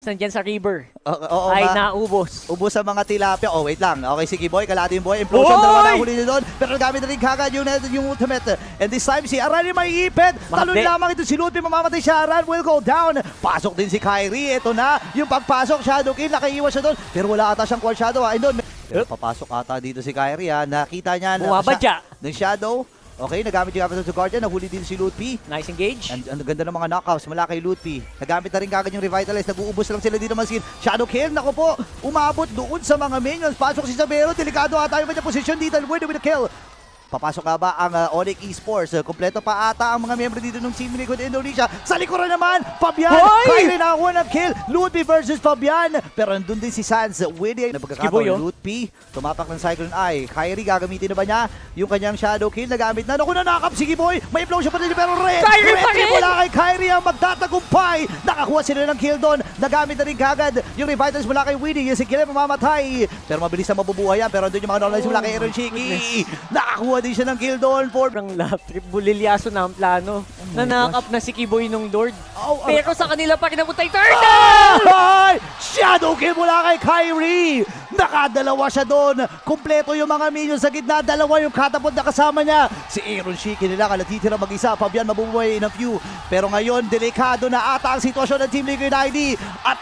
nandyan sa river Oo ay nga. naubos. Ubos sa mga tilapia. Oh, wait lang. Okay, sige boy, kalahati yung boy. Implosion, Oy! dalawa na huli niya doon. Pero nagamit na rin kagad yung ultimate. And this time, si Aran yung may ipit. Talon Mahapde. lamang ito si Ludwig. Mamamatay siya. Aran will go down. Pasok din si Kyrie. Ito na. Yung pagpasok. Shadow kill. Nakaiiwas siya doon. Pero wala ata siyang quad shadow. Ayun doon. Pero papasok ata dito si Kyrie. Nakita niya na Bumabadya. ng shadow. Okay, nagamit yung Avatar to Guardian. Nahuli din si Ludwig. Nice engage. Ang ganda ng mga knockouts mula kay Lutfi. Nagamit na rin kagad yung Revitalize. Nag-uubos lang sila dito masin. Shadow kill. Naku po. Umabot doon sa mga minions. Pasok si Sabero. Delikado ata yung kanyang posisyon dito. With the kill. Papasok nga ba ang Onyx Esports? Kompleto pa ata ang mga miyembro dito ng Team Liquid Indonesia. Sa likuran naman, Fabian! Hoy! Kyrie nakakuha ng kill. Lutfi versus Fabian. Pero andun din si Sans. With the Skiboy, oh. Lutfi. Tumapak ng Cyclone Eye. Kyrie gagamitin na ba niya? Yung kanyang Shadow Kill nagamit na. Naku, nanakap si Giboy. May implosion pa rin pero red. Kyrie pa Red rin! mula kay Kyrie ang magtatagumpay. Nakakuha sila ng kill doon. Nagamit na rin kagad yung Revitals mula kay Winnie. Yung si Kill mamamatay. Pero mabilis na mabubuhay yan. Pero andun yung mga knowledge mula kay Aaron Shiki. Nakakuha din siya ng kill doon for Sobrang lap trip. Bulilyaso na ang plano. my Nanakap na si Kiboy nung Lord. Oh, Pero sa kanila pa rin napunta yung turtle! Ay! Shadow kill mula kay Kyrie! Nakadalawa siya doon. Kompleto yung mga minions sa gitna. Dalawa yung katapot na kasama niya. Si Aaron Shiki nila kalatitira mag-isa. Fabian mabubuhay in a few. Pero ngayon, delikado na ata ang sitwasyon ng Team Liquid ID. At